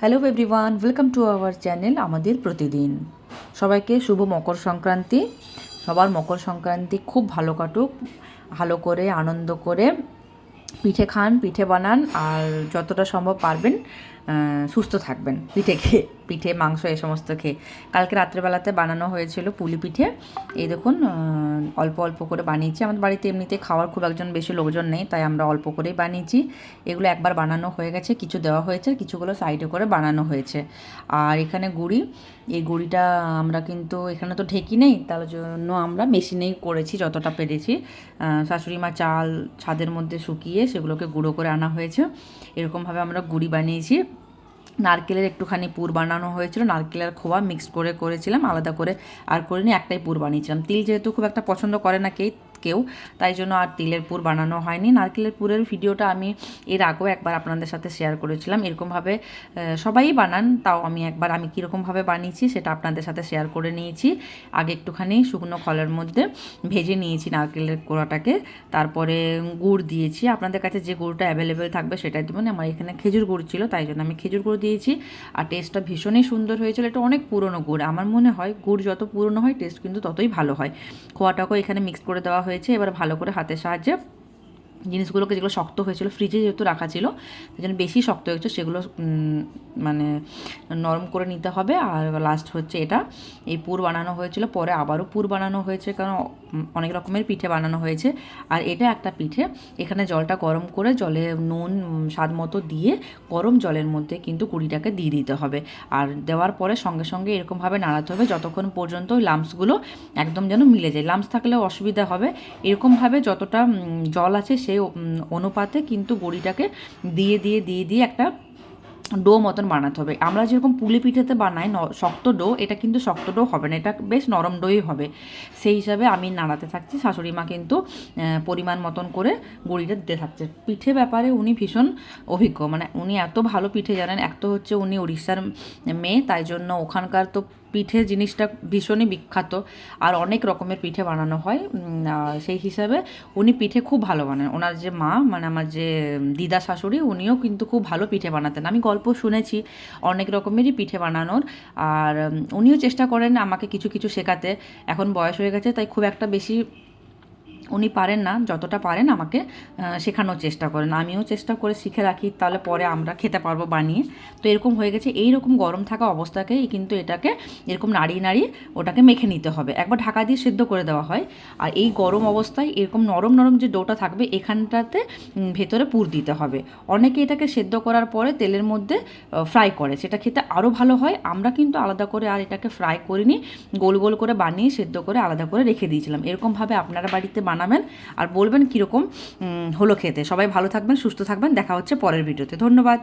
Hello everyone, welcome to our channel আমাদের প্রতিদিন। সবাইকে শুভ মকর সংক্রান্তি। সবার মকর সংক্রান্তি খুব ভালো কাটুক, ভালো করে আনন্দ করে পিঠে খান, পিঠে বানান, আর যতটা সম্ভব পারবেন সুস্থ থাকবেন পিঠে খেয়ে, পিঠে মাংস এ সমস্ত খেয়ে। কালকে রাত্রেবেলাতে বানানো হয়েছিল পুলি পিঠে। এই দেখুন, অল্প অল্প করে বানিয়েছি। আমাদের বাড়িতে এমনিতে খাওয়ার খুব একজন বেশি লোকজন নেই, তাই আমরা অল্প করেই বানিয়েছি। এগুলো একবার বানানো হয়ে গেছে, কিছু দেওয়া হয়েছে, কিছুগুলো সাইডে করে বানানো হয়েছে। আর এখানে গুড়ি, এই গুড়িটা আমরা কিন্তু এখানে তো ঢেকি নেই, তার জন্য আমরা মেশিনেই করেছি যতটা পেরেছি। শাশুড়ি মা চাল ছাদের মধ্যে শুকিয়ে সেগুলোকে গুঁড়ো করে আনা হয়েছে। এরকমভাবে আমরা গুড়ি বানিয়েছি। নারকেলের একটুখানি পুর বানানো হয়েছিল, নারকেলের খোয়া মিক্সড করে করেছিলাম, আলাদা করে আর করিনি, একটাই পুর বানিয়েছিলাম। তিল যেহেতু খুব একটা পছন্দ করে না কেউ, তাই জন্য আর তিলের পুর বানানো হয়নি। নারকেলের পুরের ভিডিওটা আমি এর আগেও একবার আপনাদের সাথে শেয়ার করেছিলাম। এরকমভাবে সবাই বানান, তাও আমি কীরকমভাবে বানিয়েছি সেটা আপনাদের সাথে শেয়ার করে নিয়েছি। আগে একটুখানি শুকনো খলের মধ্যে ভেজে নিয়েছি নারকেলের কোড়াটাকে, তারপরে গুড় দিয়েছি। আপনাদের কাছে যে গুড়টা অ্যাভেলেবেল থাকবে সেটাই দেবেন। আমার এখানে খেজুর গুড় ছিল, তাই জন্য আমি খেজুর গুড় দিয়েছি। আর টেস্টটা ভীষণই সুন্দর হয়েছিল। এটা অনেক পুরনো গুড়, আমার মনে হয় গুড় যত পুরনো হয় টেস্ট কিন্তু ততই ভালো হয়। খোয়াটাকেও এখানে মিক্স করে দেওয়া হয়েছে। এবার ভালো করে হাতের সাহায্যে জিনিসগুলোকে, যেগুলো শক্ত হয়েছিল ফ্রিজে যেহেতু রাখা ছিল সেই জন্য বেশি শক্ত হয়েছে, সেগুলো মানে নরম করে নিতে হবে। আর লাস্ট হচ্ছে এটা, এই পুর বানানো হয়েছিল, পরে আবারও পুর বানানো হয়েছে, কারণ অনেক রকমের পিঠে বানানো হয়েছে। আর এটা একটা পিঠে। এখানে জলটা গরম করে, জলে নুন স্বাদ মতো দিয়ে গরম জলের মধ্যে কিন্তু গুঁড়িটাকে দিয়ে দিতে হবে। আর দেওয়ার পরে সঙ্গে সঙ্গে এরকমভাবে নাড়াতে হবে যতক্ষণ পর্যন্ত ওই লাম্পসগুলো একদম যেন মিলে যায়। লাম্পস থাকলেও অসুবিধা হবে। এরকমভাবে যতটা জল আছে সেই অনুপাতে কিন্তু গুঁড়িটাকে দিয়ে দিয়ে দিয়ে দিয়ে একটা ডো মতন বানাতে হবে। আমরা যেরকম পুলি পিঠেতে বানাই শক্ত ডো, এটা কিন্তু শক্ত ডো হবে না, এটা বেশ নরম ডোই হবে। সেই হিসাবে আমি নাড়াতে থাকছি, শাশুড়ি মা কিন্তু পরিমাণ মতন করে গুঁড়িটা দিতে থাকছে। পিঠে ব্যাপারে উনি ভীষণ অভিজ্ঞ, মানে উনি এত ভালো পিঠে জানেন। এক তো হচ্ছে উনি উড়িষ্যার মেয়ে, তাই জন্য ওখানকার তো পিঠে জিনিসটা ভীষণই বিখ্যাত, আর অনেক রকমের পিঠে বানানো হয়। সেই হিসাবে উনি পিঠে খুব ভালো বানান। ওনার যে মা, মানে আমার যে দিদা শাশুড়ি, উনিও কিন্তু খুব ভালো পিঠে বানাতেন। আমি গল্প শুনেছি অনেক রকমেরই পিঠে বানানোর। আর উনিও চেষ্টা করেন আমাকে কিছু কিছু শেখাতে। এখন বয়স হয়ে গেছে, তাই খুব একটা বেশি উনি পারেন না, যতটা পারেন আমাকে শেখানোর চেষ্টা করেন। আমিও চেষ্টা করে শিখে রাখি, তাহলে পরে আমরা খেতে পারবো বানিয়ে। তো এরকম হয়ে গেছে। এই রকম গরম থাকা অবস্থাকেই কিন্তু এটাকে এরকম নাড়িয়ে নাড়িয়ে ওটাকে মেখে নিতে হবে। একবার ঢাকা দিয়ে সেদ্ধ করে দেওয়া হয়। আর এই গরম অবস্থায় এরকম নরম নরম যে ডোটা থাকবে এখানটাতে ভেতরে পুর দিতে হবে। অনেকে এটাকে সেদ্ধ করার পরে তেলের মধ্যে ফ্রাই করে, সেটা খেতে আরও ভালো হয়। আমরা কিন্তু আলাদা করে আর এটাকে ফ্রাই করিনি, গোল গোল করে বানিয়ে সেদ্ধ করে আলাদা করে রেখে দিয়েছিলাম। এরকমভাবে আপনারা বাড়িতে বানাবেন আর বলবেন কীরকম হলো খেতে। সবাই ভালো থাকবেন, সুস্থ থাকবেন। দেখা হচ্ছে পরের ভিডিওতে। ধন্যবাদ।